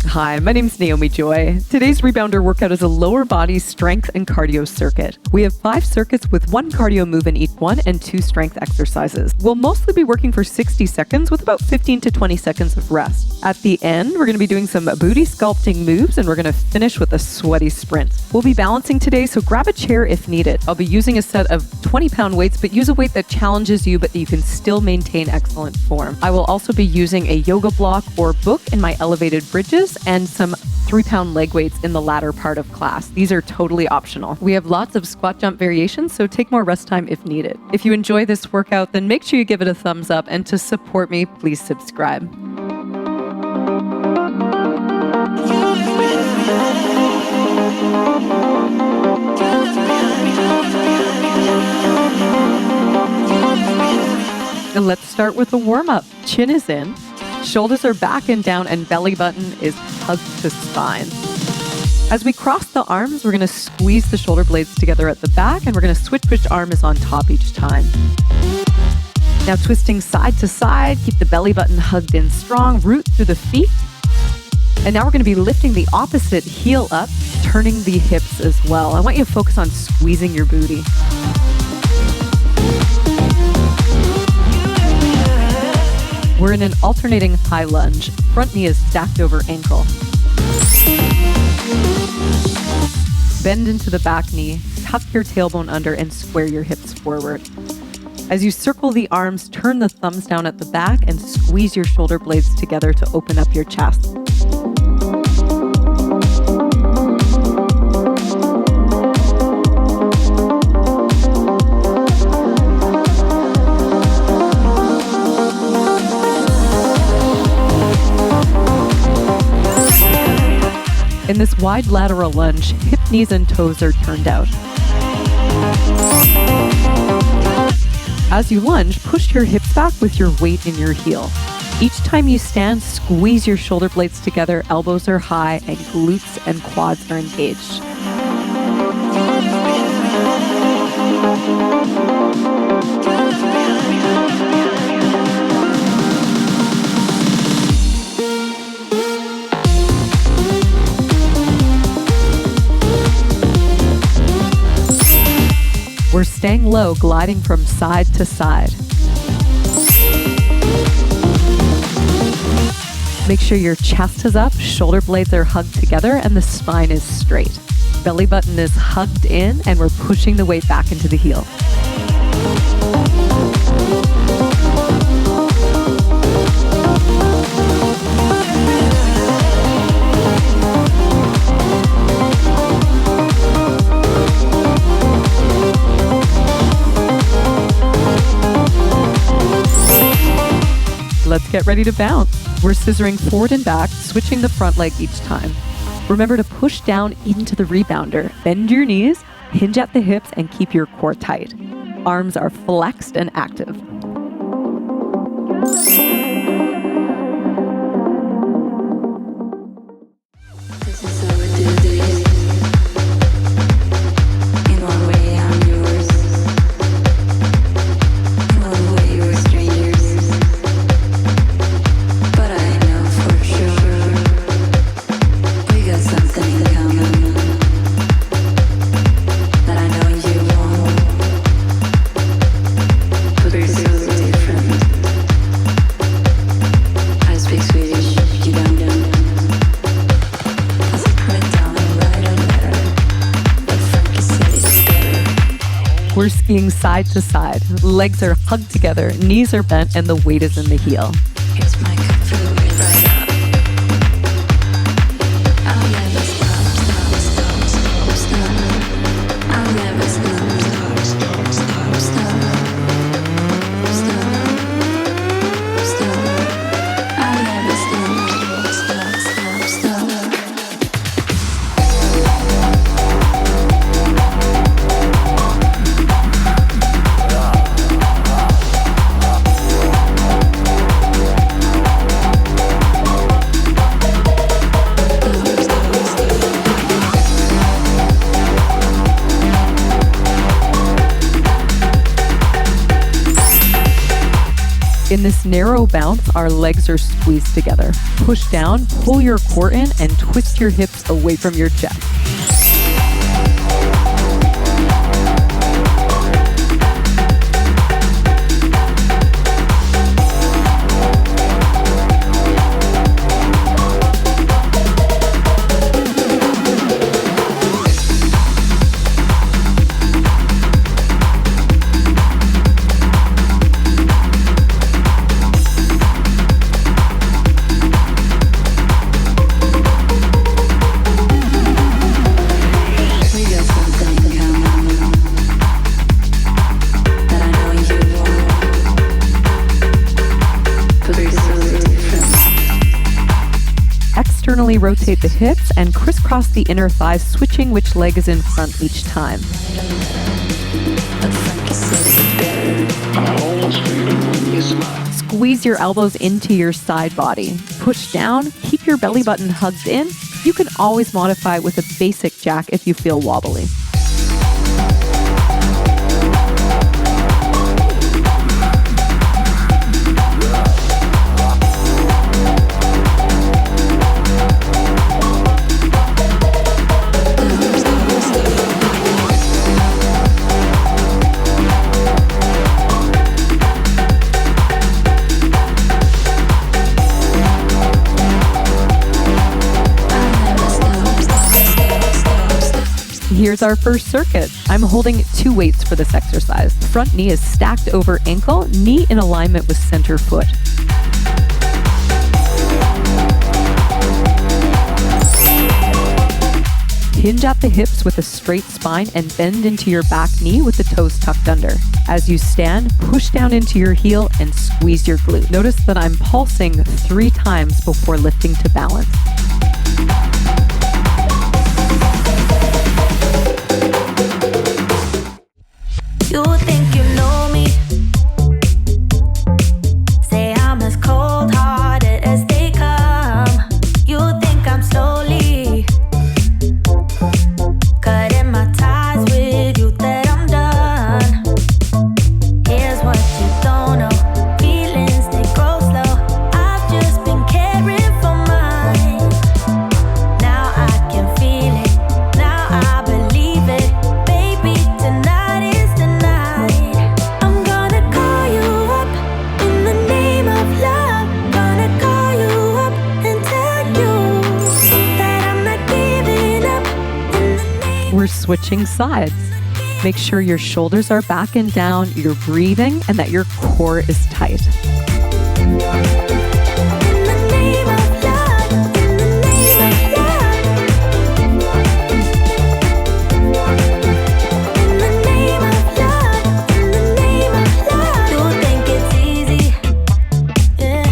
Hi, my name's Naomi Joy. Today's Rebounder Workout is a lower body strength and cardio circuit. We have 5 circuits with 1 cardio move in each one and 2 strength exercises. We'll mostly be working for 60 seconds with about 15 to 20 seconds of rest. At the end, we're going to be doing some booty sculpting moves and we're going to finish with a sweaty sprint. We'll be balancing today, so grab a chair if needed. I'll be using a set of 20-pound weights, but use a weight that challenges you but you can still maintain excellent form. I will also be using a yoga block or book in my elevated bridges and some 3-pound leg weights in the latter part of class. These are totally optional. We have lots of squat jump variations, so take more rest time if needed. If you enjoy this workout, then make sure you give it a thumbs up, and to support me, please subscribe. And let's start with a warm-up. Chin is in. Shoulders are back and down, and belly button is hugged to spine. As we cross the arms, we're going to squeeze the shoulder blades together at the back, and we're going to switch which arm is on top each time. Now twisting side to side, keep the belly button hugged in strong, root through the feet. And now we're going to be lifting the opposite heel up, turning the hips as well. I want you to focus on squeezing your booty. We're in an alternating high lunge. Front knee is stacked over ankle. Bend into the back knee, tuck your tailbone under, and square your hips forward. As you circle the arms, turn the thumbs down at the back and squeeze your shoulder blades together to open up your chest. In this wide lateral lunge, hip, knees, and toes are turned out. As you lunge, push your hips back with your weight in your heel. Each time you stand, squeeze your shoulder blades together, elbows are high, and glutes and quads are engaged. We're staying low, gliding from side to side. Make sure your chest is up, shoulder blades are hugged together, and the spine is straight. Belly button is hugged in, and we're pushing the weight back into the heel. Let's get ready to bounce. We're scissoring forward and back, switching the front leg each time. Remember to push down into the rebounder. Bend your knees, hinge at the hips, and keep your core tight. Arms are flexed and active. We're skiing side to side. Legs are hugged together, knees are bent, and the weight is in the heel. Here's my cup filled right up. I'll never stop, stop, stop, stop, stop. I'll never stop, stop, stop, stop, stop. Stop, stop. I'll never stop, stop, stop, stop. In this narrow bounce, our legs are squeezed together. Push down, pull your core in, and twist your hips away from your chest. Externally rotate the hips and crisscross the inner thighs, switching which leg is in front each time. Squeeze your elbows into your side body. Push down, keep your belly button hugged in. You can always modify with a basic jack if you feel wobbly. Here's our first circuit. I'm holding 2 weights for this exercise. Front knee is stacked over ankle, knee in alignment with center foot. Hinge at the hips with a straight spine and bend into your back knee with the toes tucked under. As you stand, push down into your heel and squeeze your glute. Notice that I'm pulsing 3 times before lifting to balance. You think you know me? Say I'm as cold-hearted as they come. You think I'm slowly cutting my ties with you, that I'm done. Here's what you don't know. Feelings, they grow slow. I've just been caring for mine. Now I can feel it. Now I believe it. Baby, tonight is the night. I'm gonna call you up in the name of love. Gonna call you up and tell you that I'm not giving up in the name. We're switching sides. Make sure your shoulders are back and down, you're breathing, and that your core is tight. In the name of love, in the name of love. In the name of love, in the name of love. You think it's easy, yeah.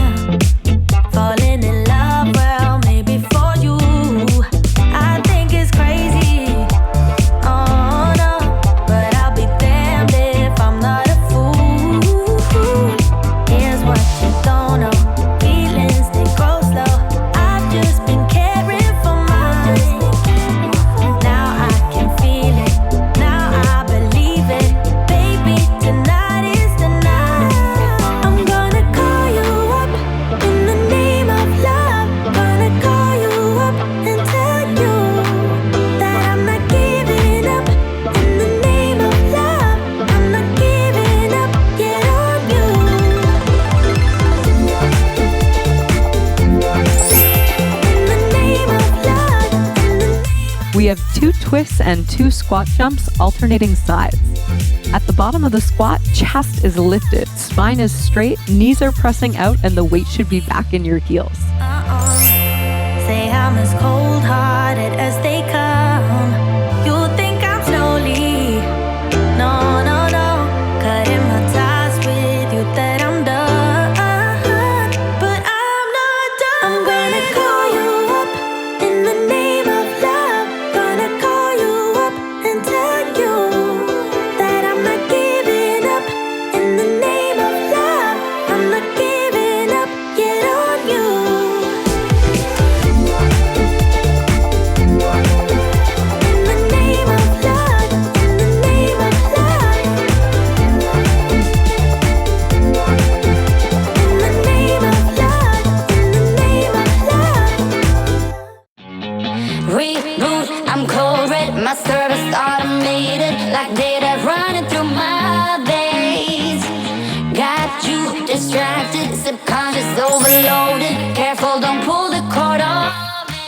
Falling in love, well, maybe for you. I think it's crazy, oh no. But I'll be damned if I'm not a fool. Here's what you don't know. Feelings, they grow slow. I've just been caring for mine. Now I can feel it. Now I believe it. Baby, tonight is the night. I'm gonna call you up in the name of love. Gonna call you up and tell you that I'm not giving up in the name of love. I'm not giving up yet on you. In the name of love, in the name. We have 2 twists and 2 squat jumps alternating sides. At the bottom of the squat, chest is lifted, spine is straight, knees are pressing out, and the weight should be back in your heels. Say I'm as cold-hearted as they come. You think I'm slowly, no, no, no, cutting my ties with you, that I'm done. But I'm not done. I'm gonna call you up in the name of love. Gonna call you up and tell you that I'm not giving up in the name of love. I'm not giving up yet on you. I'm cold red, my service automated, like data running through my veins. Got you distracted, subconscious overloaded. Careful, don't pull the cord off.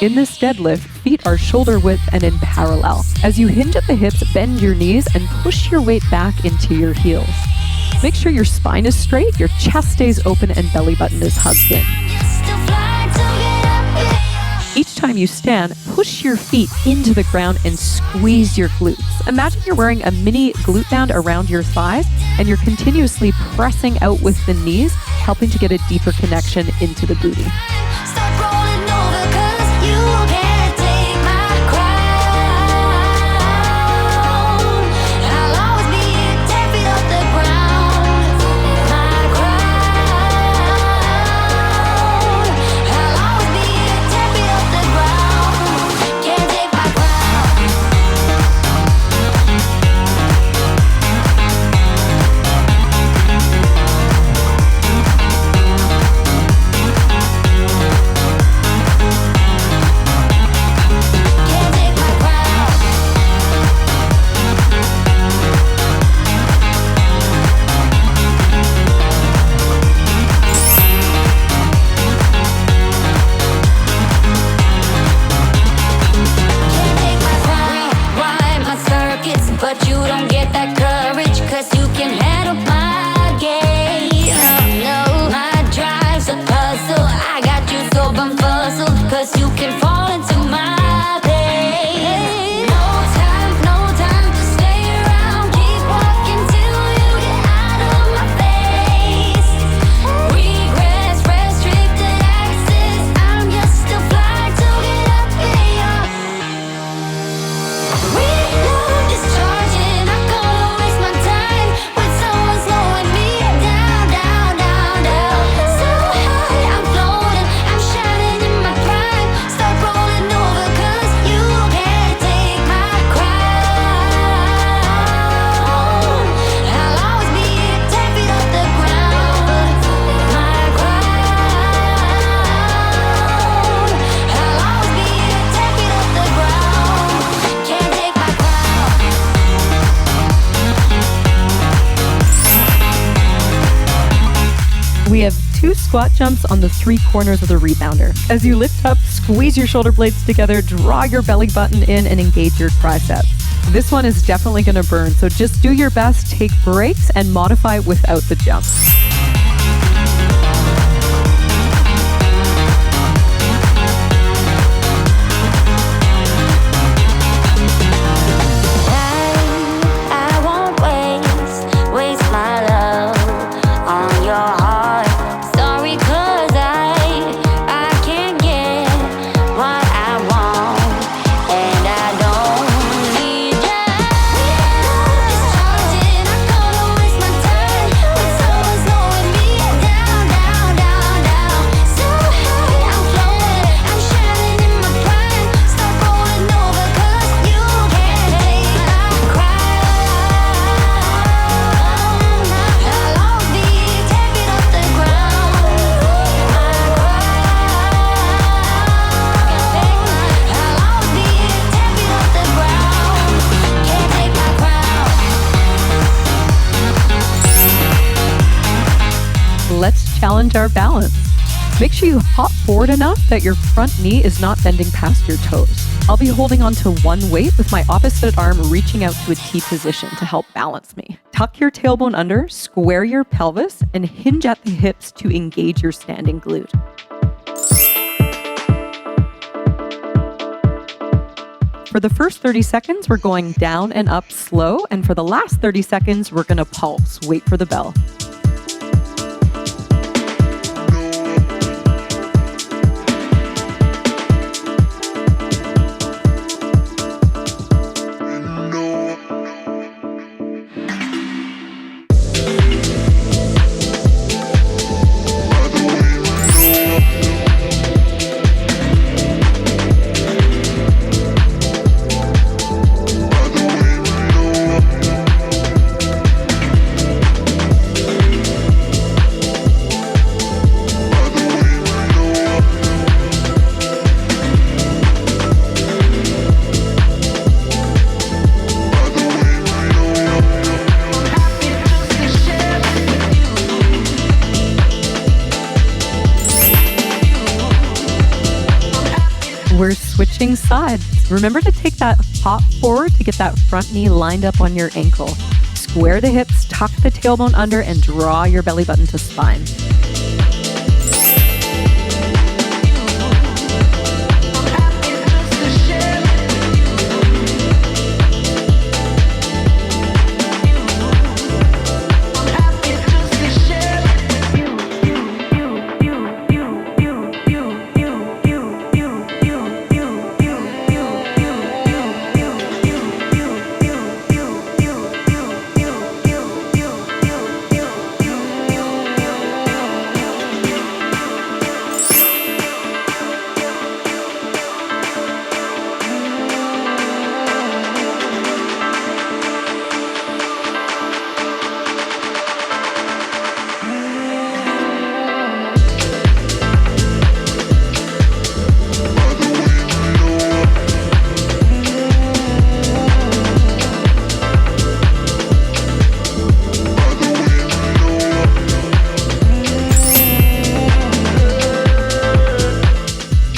In this deadlift, feet are shoulder width and in parallel. As you hinge at the hips, bend your knees and push your weight back into your heels. Make sure your spine is straight, your chest stays open, and belly button is hugged in. Each time you stand, push your feet into the ground and squeeze your glutes. Imagine you're wearing a mini glute band around your thighs and you're continuously pressing out with the knees, helping to get a deeper connection into the booty. Start rolling over 'cause you can't take my crown. I'll always be 10 feet off the ground. My crown. I'll always be 10 feet off the ground. Can't take my crown. Can't take my crown. Can't take my crown. Rewind my circuits, but you don't get that courage, 'cause you can handle my game. No, my drive's a puzzle. I got you so bumfuzzled, 'cause you can fall into my pain. No time to stay around. Keep walking till you get out of my face. Regrets, restricted access. I'm just a flight to get up in your witulh discharging. I'm gonna waste my time with someone slowing me down, down, down, down. So high, I'm floating, I'm shining in my prime. Start rolling over 'cause you can't take my crown. I'll always be 10 feet off the ground. My crown. I'll always be 10 feet off the ground. Can't take my crown. We have 2 squat jumps on the 3 corners of the rebounder. As you lift up, squeeze your shoulder blades together, draw your belly button in, and engage your triceps. This one is definitely going to burn, so just do your best, take breaks, and modify without the jumps. I won't waste my love on your heart. Sorry, 'cause I can't get what I want, and I don't need you. Discharging, I'm gonna waste my time with someone slowing me down, down, down, down. So high, I'm floating, I'm shining in my prime. Start rolling over 'cause you can't take my crown. I'll always be 10 feet off the ground. My crown. I'll always be 10 feet off the ground. Can't take my crown. Let's challenge our balance. Make sure you hop forward enough that your front knee is not bending past your toes. I'll be holding on to one weight with my opposite arm reaching out to a T position to help balance me. Tuck your tailbone under, square your pelvis, and hinge at the hips to engage your standing glute. For the first 30 seconds, we're going down and up slow, and for the last 30 seconds, we're going to pulse. Wait for the bell. We're switching sides. Remember to take that hop forward to get that front knee lined up on your ankle. Square the hips, tuck the tailbone under, and draw your belly button to spine.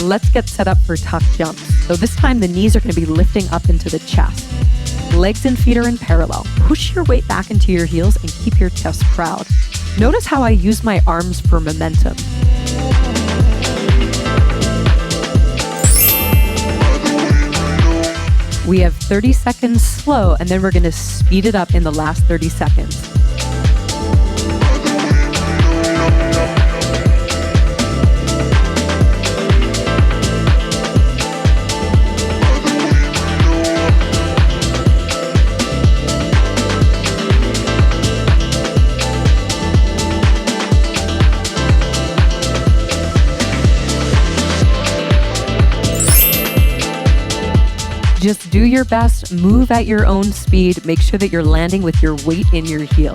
Let's get set up for tuck jumps. So this time the knees are going to be lifting up into the chest. Legs and feet are in parallel. Push your weight back into your heels and keep your chest proud. Notice how I use my arms for momentum. We have 30 seconds slow, and then we're going to speed it up in the last 30 seconds. Just do your best, move at your own speed, make sure that you're landing with your weight in your heel.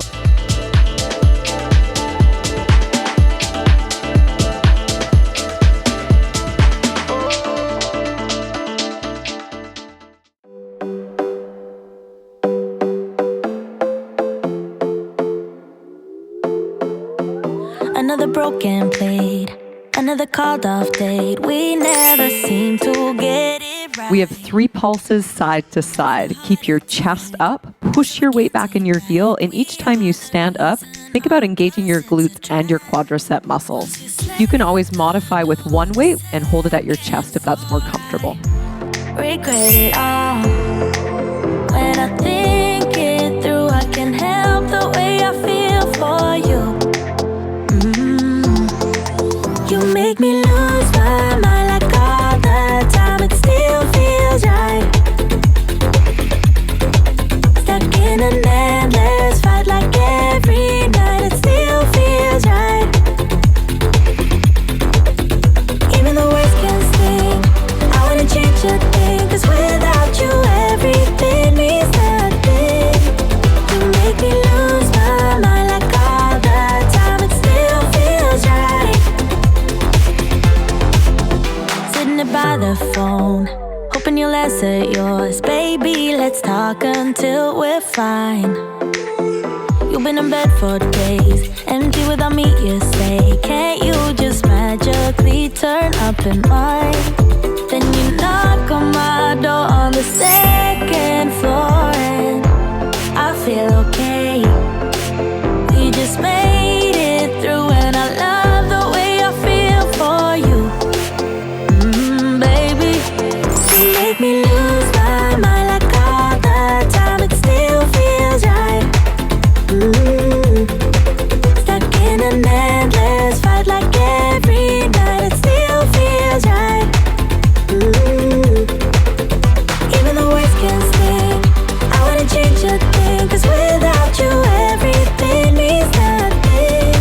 Another broken plate, another called off date. We never seem to get it right. We have 3 pulses side to side. Keep your chest up, push your weight back in your heel, and each time you stand up, think about engaging your glutes and your quadricep muscles. You can always modify with one weight and hold it at your chest if that's more comfortable. Regret it all. When I think it through, I can help the way I feel for you. You make me lose my mind like all the time. It still feels right. Stuck in an endless fight like every night. It still feels right. Even the worst can sting. I wanna change a thing, 'cause without you everything means nothing. You make me lose my mind like all the time. It still feels right. By the phone, hoping you'll answer yours. Baby, let's talk until we're fine. You've been in bed for days, empty without me, you say. Can't you just magically turn up in mine? Then you knock on my door on the 2nd floor, and I feel okay. We just made it through, and I love the way I feel for you. Make me lose my mind like all the time. It still feels right. Stuck in an endless fight like every night. It still feels right. Even the worst can sting. I wouldn't change a thing, 'cause without you everything means nothing.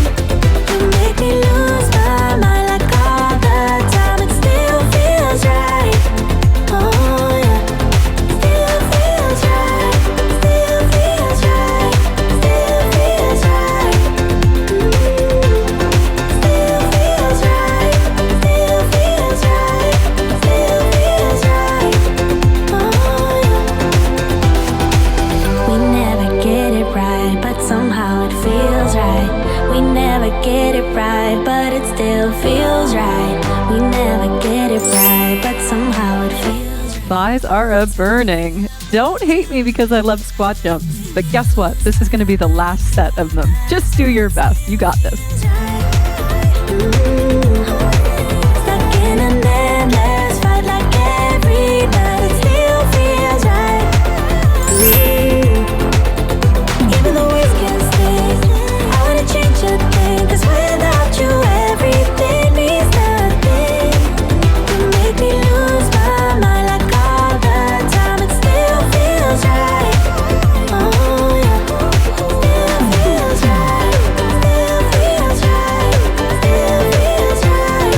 You make me lose my mind like all the time. It still feels right. Oh yeah. right, but somehow it feels. Thighs are a burning. Don't hate me because I love squat jumps, but guess what? This is going to be the last set of them. Just do your best. You got this. Stuck in an endless fight like every night. It still feels right. Even though we can stay, I wanna change a thing. 'Cause without you, everything means nothing. You make me lose my mind like all the time. It still feels right. Oh yeah, still feels right. Still feels right. Still feels right.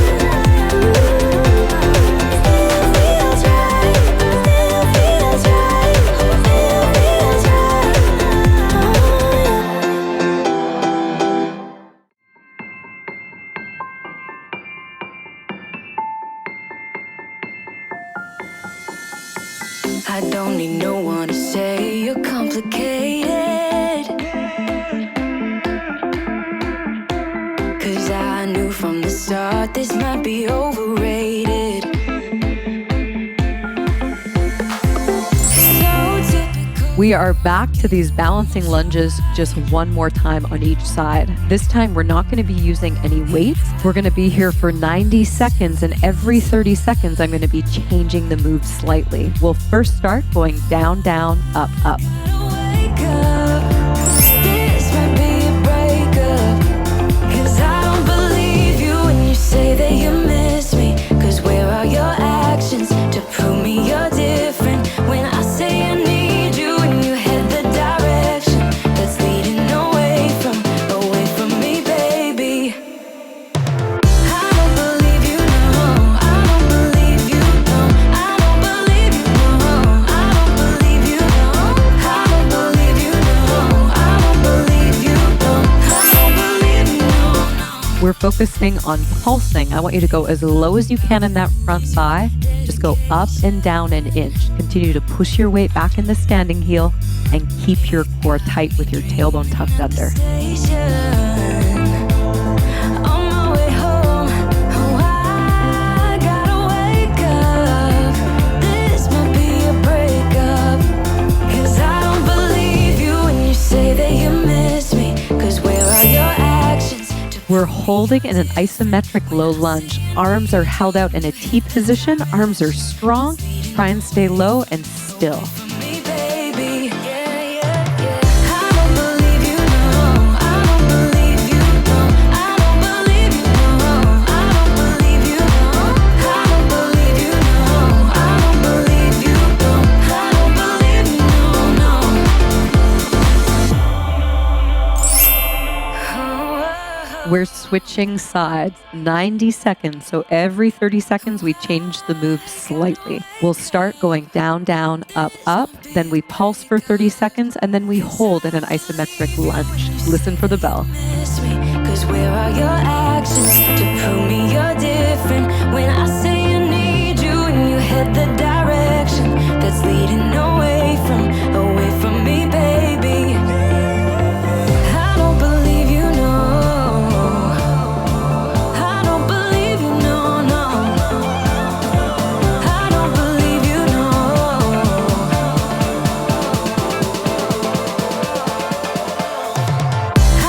Still feels right. Still feels right. Still feels right. Oh yeah. I don't need no one to say you're complicated. 'Cause I knew from the start this might be overrated. So typical. We are back to these balancing lunges just one more time on each side. This time we're not going to be using any weights. We're going to be here for 90 seconds, and every 30 seconds I'm going to be changing the move slightly. We'll first start going down, down, up, up. Wake up. This might be a breakup. 'Cause I don't believe you when you say that you miss me. 'Cause where are your actions to prove me you're different? When I say I need you and you head the direction that's leading away from me, baby. I don't believe you, no. I don't believe you, no. I don't believe you, no. I don't believe you, no. I don't believe you, no. I don't believe you, no. I don't believe you, no. We're focusing on pulsing. I want you to go as low as you can in that front thigh. Just go up and down an inch. Continue to push your weight back in the standing heel and keep your core tight with your tailbone tucked under. On my way home, oh, I gotta wake up. This might be a breakup. 'Cause I don't believe you when you say that you miss me. 'Cause where are your actions to We're holding in an isometric low lunge. Arms are held out in a T position. Arms are strong. Try and stay low and still. me, baby? Yeah, yeah, yeah. I don't believe you, no. I don't believe you, no. I don't believe you, no. I don't believe you, no. I don't believe you, no. I don't believe you, no. I don't believe you, no, no. We're switching sides 90 seconds. So every 30 seconds, we change the move slightly. We'll start going down, down, up, up. Then we pulse for 30 seconds, and then we hold in an isometric lunge. Listen for the bell. Miss me, 'cause where are your actions to prove me you're different? When I say I need you and you head the direction that's leading away from me, baby. I don't believe you, no. I don't believe you, no, no. I don't believe you, no.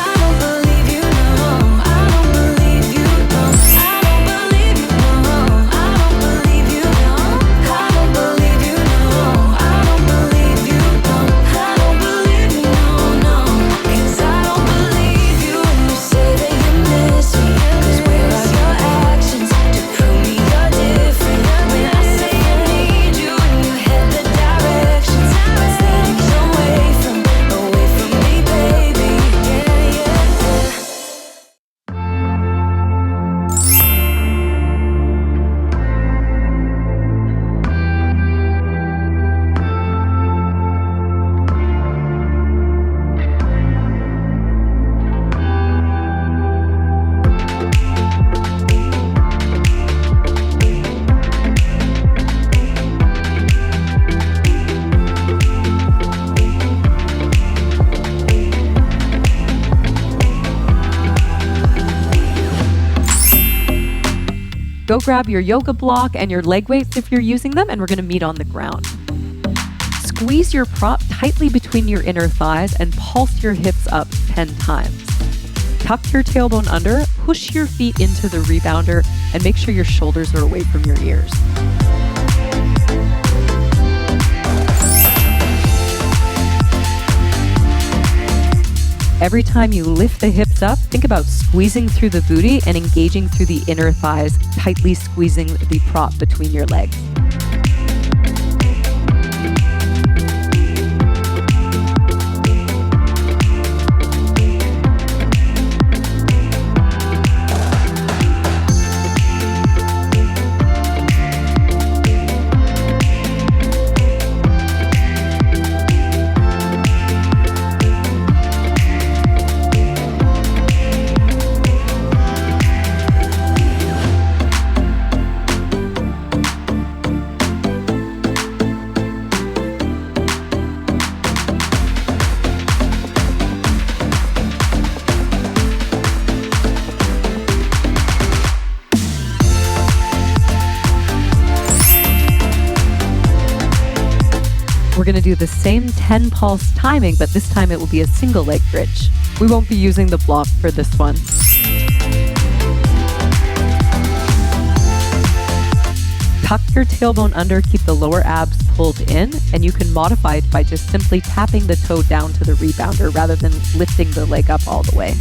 I don't believe you, no. I don't believe you, no. I don't believe you, no. Go grab your yoga block and your leg weights if you're using them, and we're going to meet on the ground. Squeeze your prop tightly between your inner thighs and pulse your hips up 10 times. Tuck your tailbone under, push your feet into the rebounder, and make sure your shoulders are away from your ears. Every time you lift the hips up, think about squeezing through the booty and engaging through the inner thighs, tightly squeezing the prop between your legs. We're going to do the same 10 pulse timing, but this time it will be a single leg bridge. We won't be using the block for this one. Tuck your tailbone under, keep the lower abs pulled in, and you can modify it by just simply tapping the toe down to the rebounder rather than lifting the leg up all the way.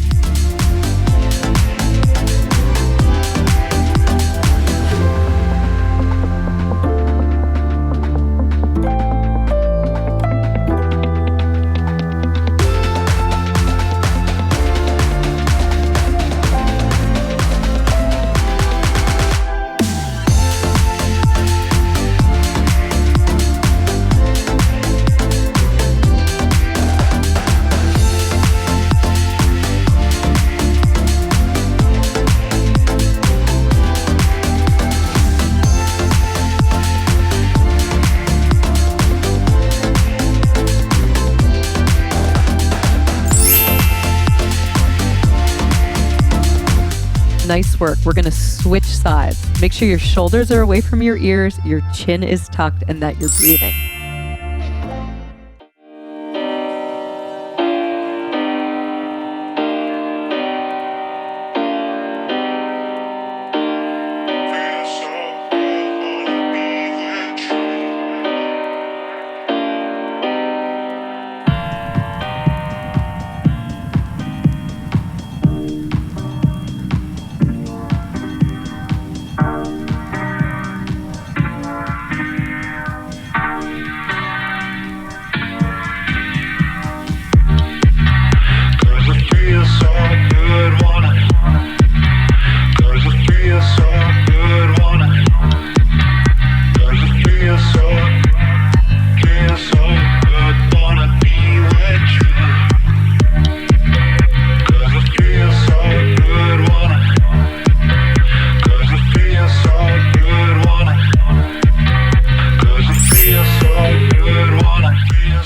Nice work. We're going to switch sides. Make sure your shoulders are away from your ears, your chin is tucked, and that you're breathing.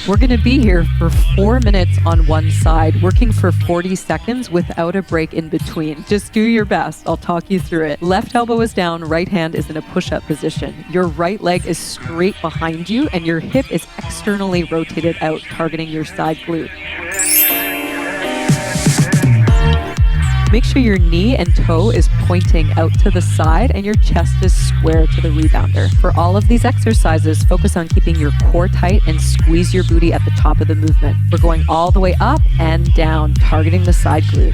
We're going to be here for 4 minutes on one side, working for 40 seconds without a break in between. Just do your best. I'll talk you through it. Left elbow is down, right hand is in a push-up position. Your right leg is straight behind you and your hip is externally rotated out, targeting your side glute. Make sure your knee and toe is pointing out to the side and your chest is square to the rebounder. For all of these exercises, focus on keeping your core tight and squeeze your booty at the top of the movement. We're going all the way up and down, targeting the side glute.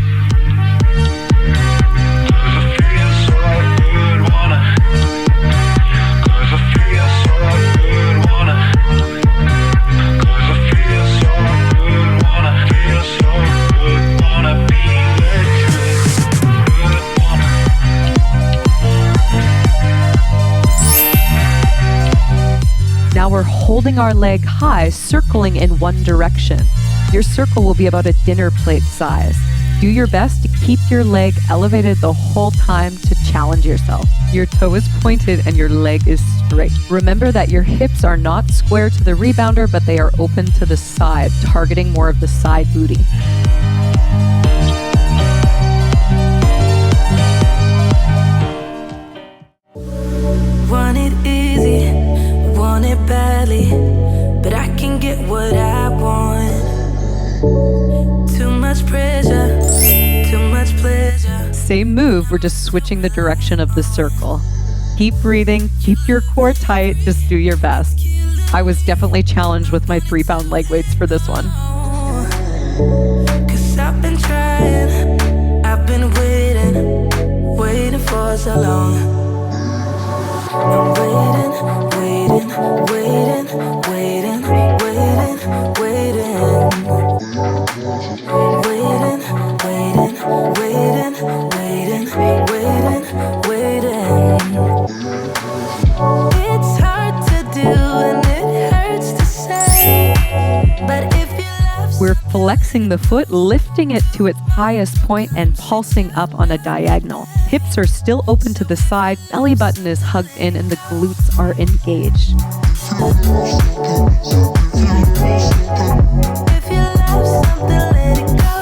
Now we're holding our leg high, circling in one direction. Your circle will be about a dinner plate size. Do your best to keep your leg elevated the whole time to challenge yourself. Your toe is pointed and your leg is straight. Remember that your hips are not square to the rebounder, but they are open to the side, targeting more of the side booty. it badly, but I can get what I want. Too much pressure, too much pleasure. Same move, we're just switching the direction of the circle. Keep breathing, keep your core tight, just do your best. I was definitely challenged with my 3-pound leg weights for this one. 'Cause I've been trying, I've been waiting for so long. I'm waiting, waiting, waiting, waiting, waiting, waiting. Waiting, waiting, waiting, waiting, waiting, waiting. It's hard to do and it hurts to say, but if you love. We're flexing the foot, lifting it to its highest point and pulsing up on a diagonal. Hips are still open to the side, belly button is hugged in, and the glutes are engaged. If you love something, let it go.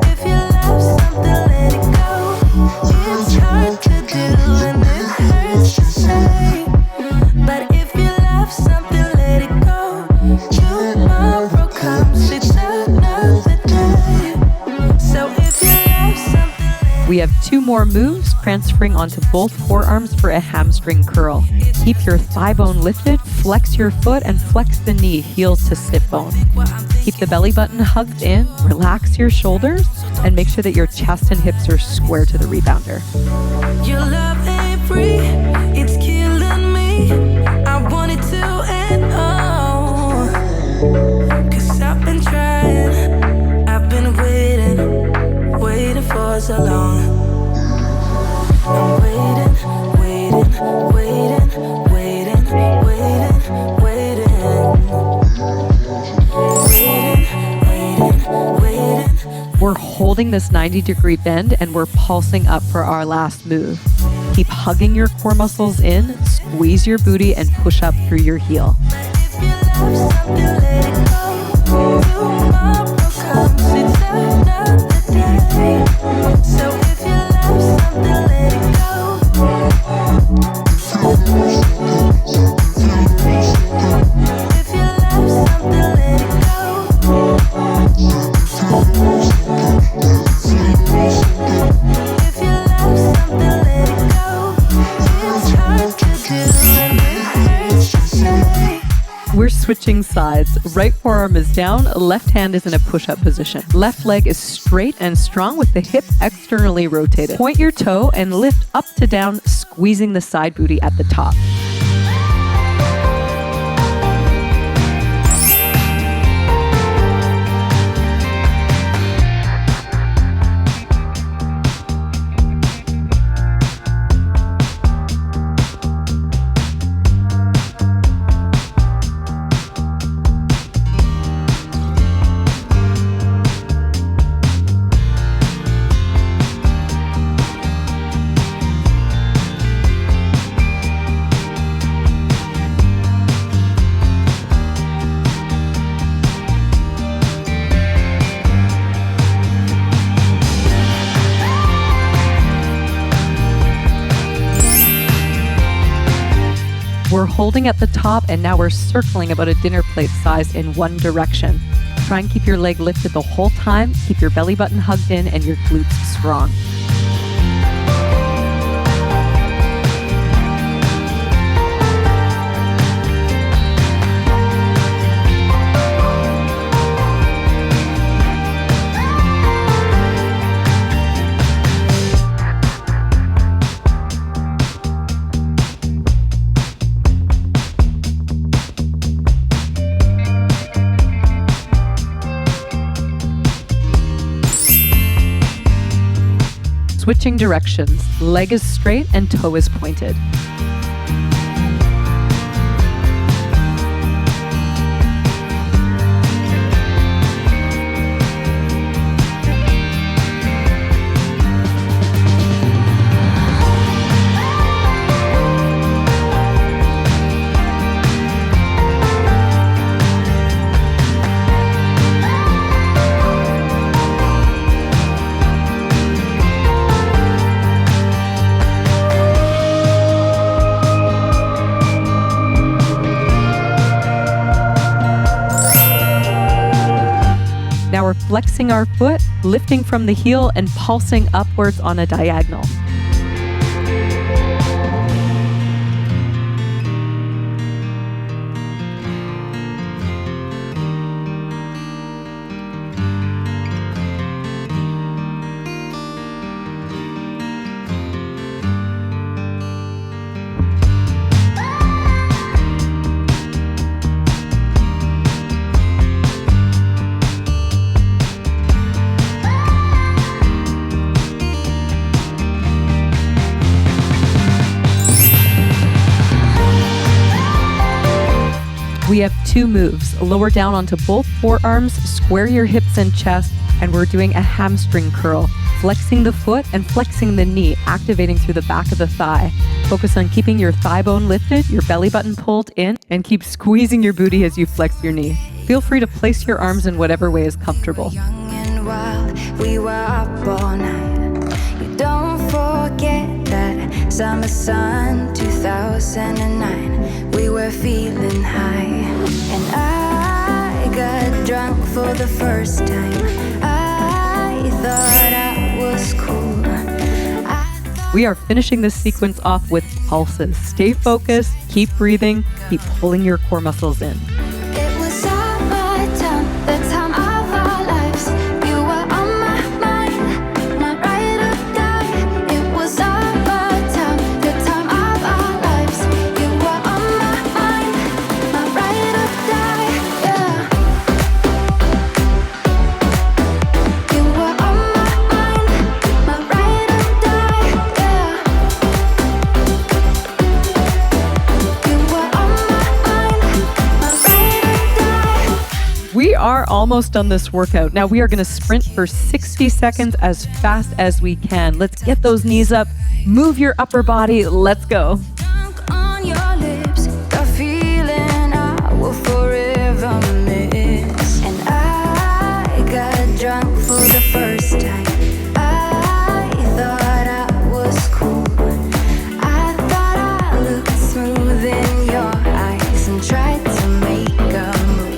If you love something, let it go. It's hard to do and it hurts to say, but if you love something, let it go. Tomorrow comes, it's another day. So if you love something, We have 2 more moves, transferring onto both forearms for a hamstring curl. Keep your thigh bone lifted, flex your foot, and flex the knee, heels to sit bone. Keep the belly button hugged in, relax your shoulders, and make sure that your chest and hips are square to the rebounder. your love ain't free, it's killing me. I want it to end all. 'Cause I've been trying, I've been waiting for so long. I'm waiting, waiting, waiting, waiting, waiting, waiting. Waiting. We're holding this 90-degree bend and we're pulsing up for our last move. Keep hugging your core muscles in, squeeze your booty, and push up through your heel. If you love something, let it go. Tomorrow comes, it's another day. So if you love something, let it go. If you love something, let it go. If you love something, let it go. It's hard to do and it hurts to say. We're switching sides. Right forearm is down, left hand is in a push-up position. Left leg is straight and strong with the hip externally rotated. Point your toe and lift up to down, squeezing the side booty at the top. We're holding at the top and now we're circling about a dinner plate size in one direction. Try and keep your leg lifted the whole time, keep your belly button hugged in and your glutes strong. Switching directions, leg is straight and toe is pointed. flexing our foot, lifting from the heel, and pulsing upwards on a diagonal. We have two moves. Lower down onto both forearms, square your hips and chest, and we're doing a hamstring curl, flexing the foot and flexing the knee, activating through the back of the thigh. Focus on keeping your thigh bone lifted, your belly button pulled in, and keep squeezing your booty as you flex your knee. Feel free to place your arms in whatever way is comfortable. Young and wild, we were up all night. You don't forget that summer sun 2009. We were feeling high, and I got drunk for the first time. I thought I was cool. We are finishing this sequence off with pulses. Stay focused, keep breathing, keep pulling your core muscles in. It was summertime, the time of our lives. You were on my mind, my ride or die. It was summertime, the time of our lives. You were on my mind, my ride or die. Yeah. You were on my mind, my ride or die. Yeah. You were on my mind, my ride or die. We are almost done this workout. Now we are going to sprint for 60 seconds as fast as we can. Let's get those knees up, move your upper body. Let's go. Drunk on your lips, the feeling I will forever miss. And I got drunk for the first time. I thought I was cool. I thought I looked smooth in your eyes and tried to make a move.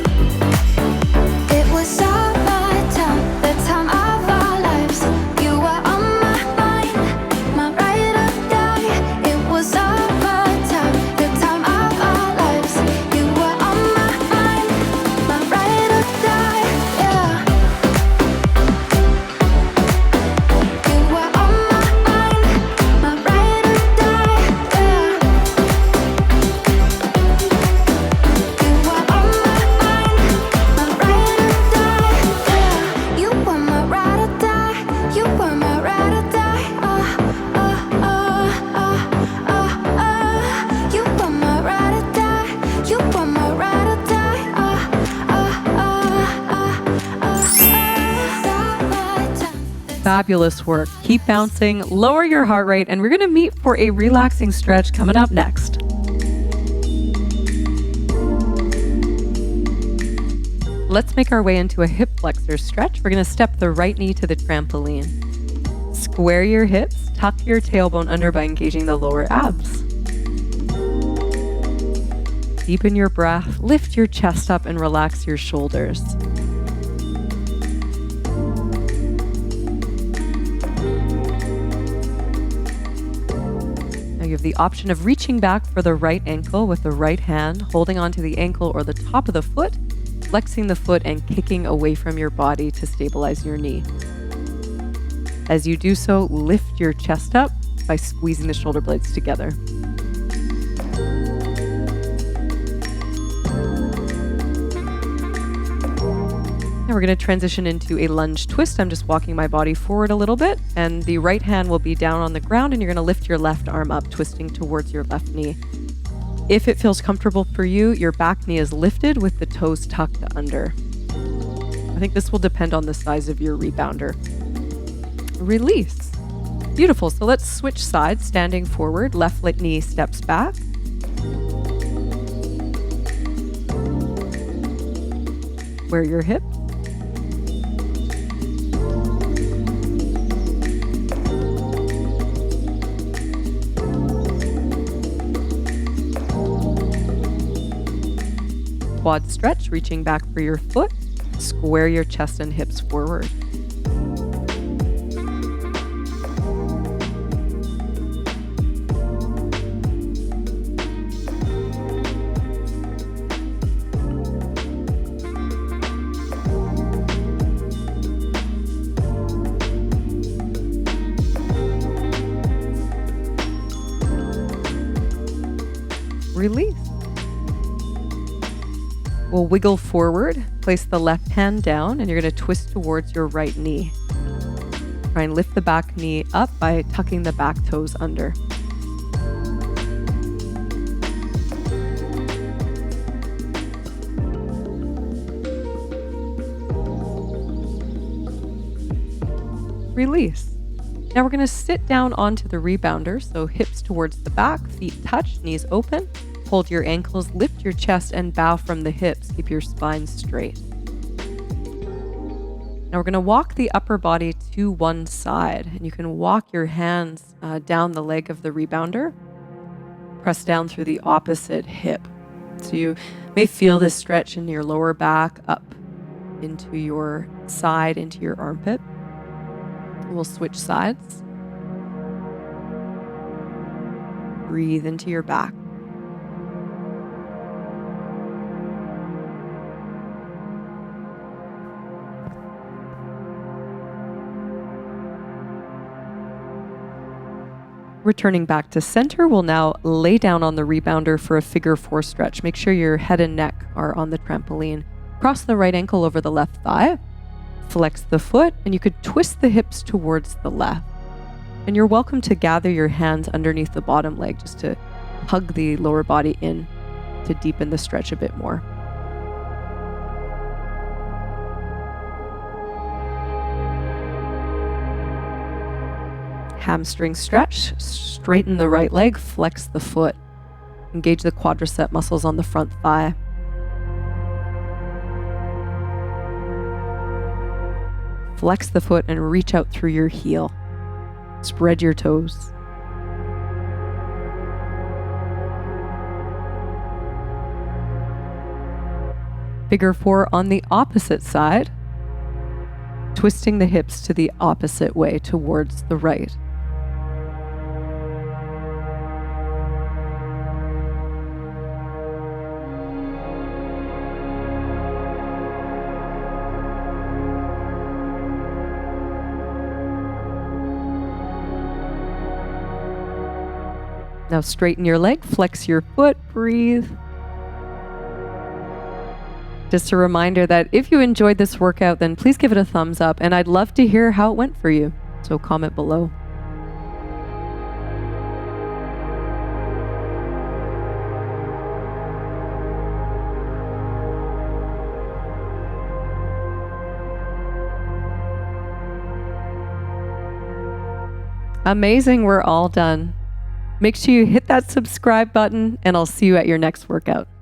It was summertime, the time of our lives. You were on my mind, my ride or die. It was summertime, the time of our lives. You were on my mind, my ride or die. Yeah. You were on my mind, my ride or die. Yeah. You were on my mind, my ride or die. Yeah. You were my ride or die. You were my ride or die. You were my ride or die. You were my ride or die. Fabulous work. Keep bouncing, lower your heart rate, and we're going to meet for a relaxing stretch coming up next. Let's make our way into a hip flexor stretch. We're going to step the right knee to the trampoline. Square your hips, tuck your tailbone under by engaging the lower abs. Deepen your breath, lift your chest up, and relax your shoulders. Now you have the option of reaching back for the right ankle with the right hand, holding onto the ankle or the top of the foot, flexing the foot and kicking away from your body to stabilize your knee. As you do so, lift your chest up by squeezing the shoulder blades together. Now we're going to transition into a lunge twist. I'm just walking my body forward a little bit, and the right hand will be down on the ground, and you're going to lift your left arm up, twisting towards your left knee. If it feels comfortable for you, your back knee is lifted with the toes tucked under. I think this will depend on the size of your rebounder. Release. Beautiful. So let's switch sides, standing forward. Left knee steps back. Square your hip. Quad stretch, reaching back for your foot. Square your chest and hips forward. Release. We'll wiggle forward, place the left hand down, and you're going to twist towards your right knee. Try and lift the back knee up by tucking the back toes under. Release. Now we're going to sit down onto the rebounder, so hips towards the back, feet touch, knees open. Hold your ankles, lift your chest, and bow from the hips. Keep your spine straight. Now we're going to walk the upper body to one side, and you can walk your hands down the leg of the rebounder. Press down through the opposite hip. So you may feel this stretch in your lower back, up into your side, into your armpit. We'll switch sides. Breathe into your back. Returning back to center, we'll now lay down on the rebounder for a figure 4 stretch. Make sure your head and neck are on the trampoline. Cross the right ankle over the left thigh. Flex the foot, and you could twist the hips towards the left. And you're welcome to gather your hands underneath the bottom leg just to hug the lower body in to deepen the stretch a bit more. Hamstring stretch. Straighten the right leg, flex the foot. Engage the quadricep muscles on the front thigh. Flex the foot and reach out through your heel. Spread your toes. Figure 4 on the opposite side. Twisting the hips to the opposite way towards the right. Now straighten your leg, flex your foot, breathe. Just a reminder that if you enjoyed this workout, then please give it a thumbs up, and I'd love to hear how it went for you. So comment below. Amazing, we're all done. Make sure you hit that subscribe button, and I'll see you at your next workout.